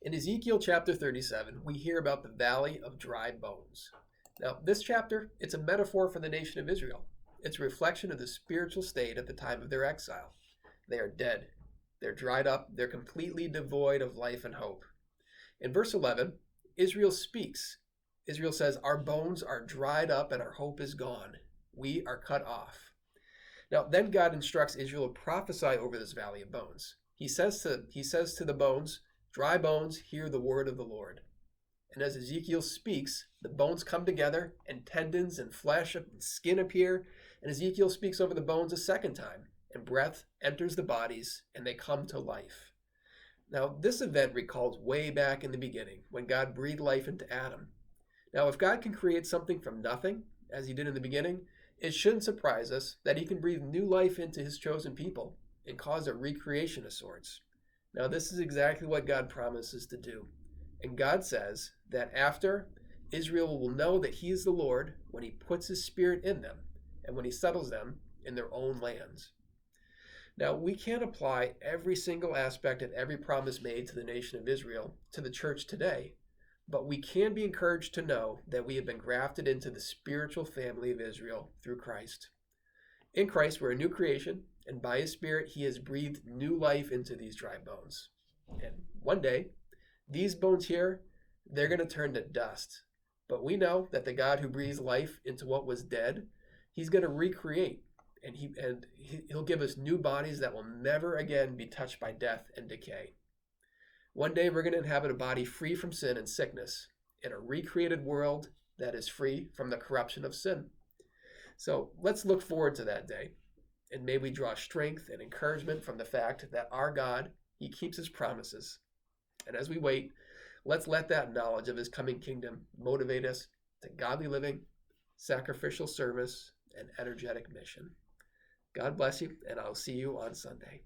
In Ezekiel chapter 37, we hear about the valley of dry bones. Now, this chapter, it's a metaphor for the nation of Israel. It's a reflection of the spiritual state at the time of their exile. They are dead. They're dried up. They're completely devoid of life and hope. In verse 11, Israel speaks. Israel says, "Our bones are dried up and our hope is gone. We are cut off." Now, then God instructs Israel to prophesy over this valley of bones. He says to the bones, "Dry bones, hear the word of the Lord." And as Ezekiel speaks, the bones come together, and tendons and flesh and skin appear. And Ezekiel speaks over the bones a second time, and breath enters the bodies, and they come to life. Now, this event recalls way back in the beginning, when God breathed life into Adam. Now, if God can create something from nothing, as he did in the beginning, it shouldn't surprise us that he can breathe new life into his chosen people and cause a recreation of sorts. Now, this is exactly what God promises to do. And God says that after, Israel will know that he is the Lord when he puts his spirit in them and when he settles them in their own lands. Now, we can't apply every single aspect of every promise made to the nation of Israel to the church today, but we can be encouraged to know that we have been grafted into the spiritual family of Israel through Christ. In Christ, we're a new creation, and by his Spirit, he has breathed new life into these dry bones. And one day, these bones here, they're going to turn to dust. But we know that the God who breathes life into what was dead, he's going to recreate, and he'll give us new bodies that will never again be touched by death and decay. One day, we're going to inhabit a body free from sin and sickness in a recreated world that is free from the corruption of sin. So let's look forward to that day, and may we draw strength and encouragement from the fact that our God, he keeps his promises. And as we wait, let's let that knowledge of his coming kingdom motivate us to godly living, sacrificial service, and energetic mission. God bless you, and I'll see you on Sunday.